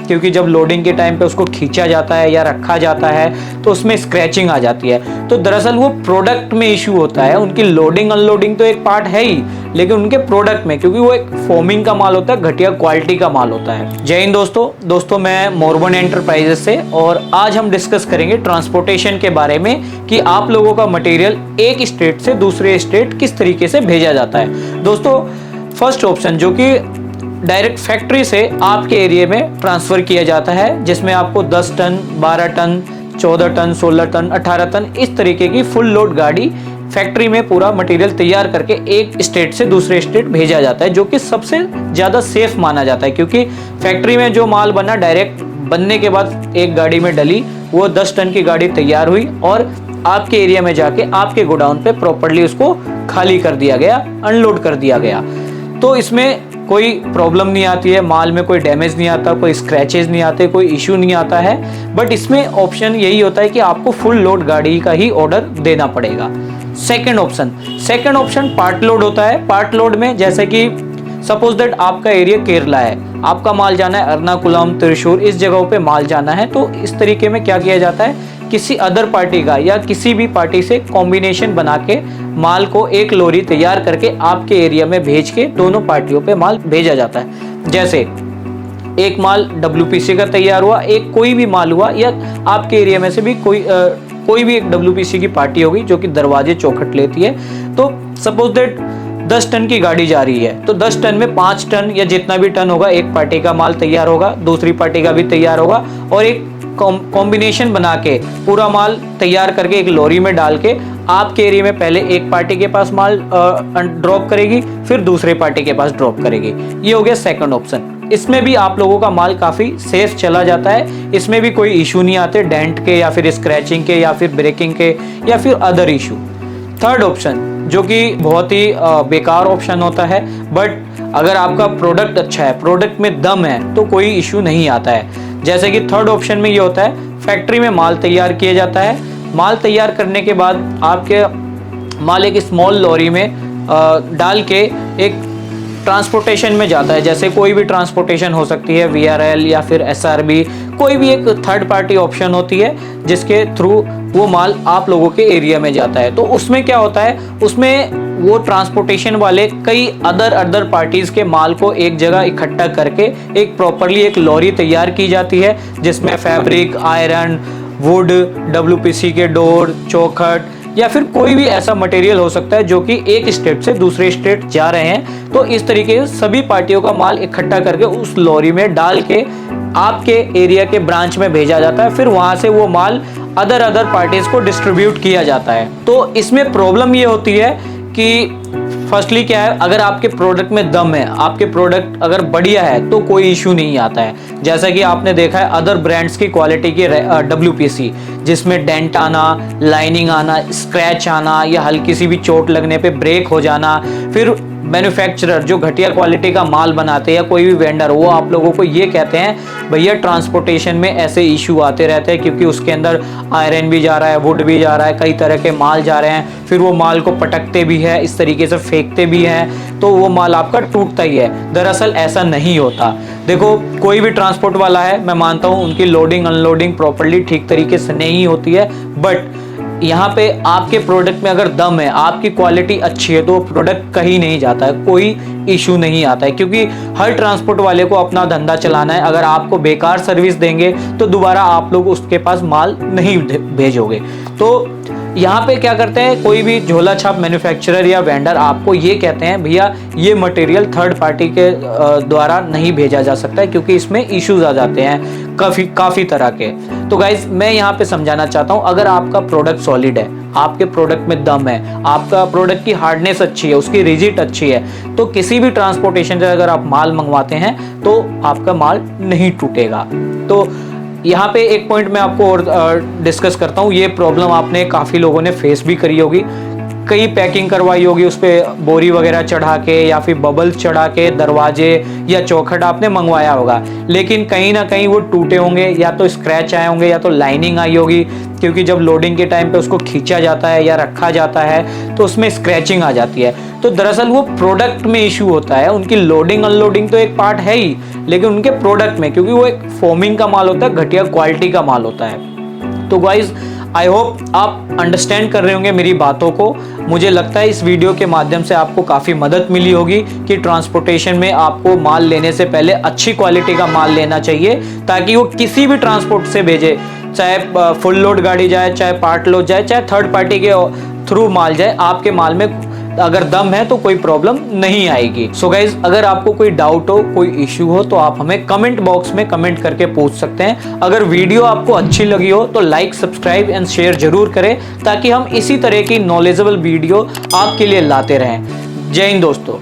क्योंकि जब लोडिंग के टाइम पे उसको खींचा जाता है या रखा जाता है तो उसमें स्क्रैचिंग आ जाती है। तो दरअसल वो प्रोडक्ट में इशू होता है। उनकी लोडिंग अनलोडिंग तो एक पार्ट है ही, लेकिन उनके प्रोडक्ट में, क्योंकि वो एक फोमिंग का माल होता है, घटिया क्वालिटी का माल होता है। जय हिंद दोस्तों, मैं मोरबन एंटरप्राइजेस से, और आज हम डिस्कस करेंगे ट्रांसपोर्टेशन के बारे में कि आप लोगों का मटेरियल एक स्टेट से दूसरे स्टेट किस तरीके से भेजा जाता है। दोस्तों, फर्स्ट ऑप्शन जो कि डायरेक्ट फैक्ट्री से आपके एरिया में ट्रांसफर किया जाता है, जिसमें आपको 10 ton, 12 ton, 14 ton, 16 ton, 18 ton इस तरीके की फुल लोड गाड़ी फैक्ट्री में पूरा मटेरियल तैयार करके एक स्टेट से दूसरे स्टेट भेजा जाता है, जो कि सबसे ज़्यादा सेफ माना जाता है। क्योंकि फैक्ट्री में जो माल बना, डायरेक्ट बनने के बाद एक गाड़ी में डली, वो 10 टन की गाड़ी तैयार हुई और आपके एरिया में जाके आपके गोडाउन पे प्रॉपर्ली उसको खाली कर दिया गया, अनलोड कर दिया गया। तो इसमें कोई प्रॉब्लम नहीं आती है, माल में कोई डैमेज नहीं आता, कोई स्क्रैचेस नहीं आते, कोई इशू नहीं आता है। बट इसमें ऑप्शन यही होता है कि आपको फुल लोड गाड़ी का ही ऑर्डर देना पड़ेगा। सेकंड ऑप्शन पार्ट लोड होता है। पार्ट लोड में जैसे कि सपोज दैट आपका एरिया केरला है, आपका माल जाना है एर्नाकुलम, त्रिशूर, इस जगहों पे माल जाना है। तो इस तरीके में क्या किया जाता है, किसी अदर पार्टी का या किसी भी पार्टी से कॉम्बिनेशन बना के माल को एक लोरी तैयार करके आपके एरिया में भेज के दोनों पार्टियों पे माल भेजा जाता है। जैसे एक माल WPC का तैयार हुआ, एक कोई भी माल हुआ, या आपके एरिया में से भी कोई भी एक WPC की पार्टी होगी जो कि दरवाजे चौखट लेती है। तो सपोज दैट 10 टन की गाड़ी जा रही है, तो 10 टन में 5 टन या जितना भी टन होगा, एक पार्टी का माल तैयार होगा, दूसरी पार्टी का भी तैयार होगा, और एक कॉम्बिनेशन बना के पूरा माल तैयार करके एक लॉरी में डाल के आपके एरिया में पहले एक पार्टी के पास माल ड्रॉप करेगी, फिर दूसरे पार्टी के पास ड्रॉप करेगी। ये हो गया सेकंड ऑप्शन। इसमें भी आप लोगों का माल काफ़ी सेफ चला जाता है, इसमें भी कोई इशू नहीं आते डेंट के या फिर स्क्रैचिंग के या फिर ब्रेकिंग के या फिर अदर इशू। थर्ड ऑप्शन जो कि बहुत ही बेकार ऑप्शन होता है, बट अगर आपका प्रोडक्ट अच्छा है, प्रोडक्ट में दम है, तो कोई इशू नहीं आता है। जैसे कि थर्ड ऑप्शन में ये होता है, फैक्ट्री में माल तैयार किया जाता है। माल तैयार करने के बाद आपके माल एक स्मॉल लॉरी में डाल के एक ट्रांसपोर्टेशन में जाता है। जैसे कोई भी ट्रांसपोर्टेशन हो सकती है, VRL या फिर SRB, कोई भी एक थर्ड पार्टी ऑप्शन होती है जिसके थ्रू वो माल आप लोगों के एरिया में जाता है। तो उसमें क्या होता है, उसमें वो ट्रांसपोर्टेशन वाले कई अदर पार्टीज के माल को एक जगह इकट्ठा करके एक प्रॉपरली एक लॉरी तैयार की जाती है, जिसमें फैब्रिक, आयरन, वुड, WPC के डोर, चौखट या फिर कोई भी ऐसा मटेरियल हो सकता है जो कि एक स्टेट से दूसरे स्टेट जा रहे हैं। तो इस तरीके से सभी पार्टियों का माल इकट्ठा करके उस लॉरी में डाल के आपके एरिया के ब्रांच में भेजा जाता है। फिर वहां से वो माल अदर पार्टीज को डिस्ट्रीब्यूट किया जाता है। तो इसमें प्रॉब्लम ये होती है कि फर्स्टली क्या है, अगर आपके प्रोडक्ट में दम है, आपके प्रोडक्ट अगर बढ़िया है, तो कोई इशू नहीं आता है। जैसा कि आपने देखा है अदर ब्रांड्स की क्वालिटी की WPC, जिसमें डेंट आना, लाइनिंग आना, स्क्रैच आना या हल्की सी भी चोट लगने पे ब्रेक हो जाना, फिर मैन्युफैक्चरर जो घटिया क्वालिटी का माल बनाते हैं या कोई भी वेंडर, वो आप लोगों को ये कहते हैं भैया ट्रांसपोर्टेशन में ऐसे इशू आते रहते हैं, क्योंकि उसके अंदर आयरन भी जा रहा है, वुड भी जा रहा है, कई तरह के माल जा रहे हैं, फिर वो माल को पटकते भी है, इस तरीके से फेंकते भी हैं, तो वो माल आपका टूटता ही है। दरअसल ऐसा नहीं होता। देखो, कोई भी ट्रांसपोर्ट वाला है, मैं मानता हूँ उनकी लोडिंग अनलोडिंग प्रॉपर्ली ठीक तरीके से नहीं होती है, बट यहाँ पे आपके प्रोडक्ट में अगर दम है, आपकी क्वालिटी अच्छी है, तो प्रोडक्ट कहीं नहीं जाता है, कोई इशू नहीं आता है। क्योंकि हर ट्रांसपोर्ट वाले को अपना धंधा चलाना है। अगर आपको बेकार सर्विस देंगे तो दोबारा आप लोग उसके पास माल नहीं भेजोगे। तो यहाँ पे क्या करते हैं, कोई भी झोला छाप मैन्युफैक्चरर या वेंडर आपको ये कहते हैं भैया ये मटेरियल थर्ड पार्टी के द्वारा नहीं भेजा जा सकता है, क्योंकि इसमें इश्यूज आ जाते हैं काफ़ी तरह के। तो गाइज, मैं यहाँ पे समझाना चाहता हूँ, अगर आपका प्रोडक्ट सॉलिड है, आपके प्रोडक्ट में दम है, आपका प्रोडक्ट की हार्डनेस अच्छी है, उसकी रिजिड अच्छी है, तो किसी भी ट्रांसपोर्टेशन से अगर आप माल मंगवाते हैं तो आपका माल नहीं टूटेगा। तो यहाँ पे एक पॉइंट मैं आपको और डिस्कस करता हूँ। ये प्रॉब्लम आपने काफ़ी लोगों ने फेस भी करी होगी। कई पैकिंग करवाई होगी उस पर बोरी वगैरह चढ़ा के या फिर बबल्स चढ़ा के, दरवाजे या चौखट आपने मंगवाया होगा, लेकिन कहीं ना कहीं वो टूटे होंगे, या तो स्क्रैच आए होंगे या तो लाइनिंग आई होगी, क्योंकि जब लोडिंग के टाइम पे उसको खींचा जाता है या रखा जाता है तो उसमें स्क्रैचिंग आ जाती है। तो दरअसल वो प्रोडक्ट में इशू होता है। उनकी लोडिंग अनलोडिंग तो एक पार्ट है ही, लेकिन उनके प्रोडक्ट में, क्योंकि वो एक फोमिंग का माल होता है, घटिया क्वालिटी का माल होता है। तो गाइज आई होप आप अंडरस्टैंड कर रहे होंगे मेरी बातों को। मुझे लगता है इस वीडियो के माध्यम से आपको काफ़ी मदद मिली होगी कि ट्रांसपोर्टेशन में आपको माल लेने से पहले अच्छी क्वालिटी का माल लेना चाहिए, ताकि वो किसी भी ट्रांसपोर्ट से भेजे, चाहे फुल लोड गाड़ी जाए, चाहे पार्ट लोड जाए, चाहे थर्ड पार्टी के थ्रू माल जाए, आपके माल में अगर दम है तो कोई प्रॉब्लम नहीं आएगी। सो गाइज, अगर आपको कोई डाउट हो, कोई इश्यू हो, तो आप हमें कमेंट बॉक्स में कमेंट करके पूछ सकते हैं। अगर वीडियो आपको अच्छी लगी हो तो लाइक, सब्सक्राइब एंड शेयर जरूर करें, ताकि हम इसी तरह की नॉलेजेबल वीडियो आपके लिए लाते रहें। जय हिंद दोस्तों।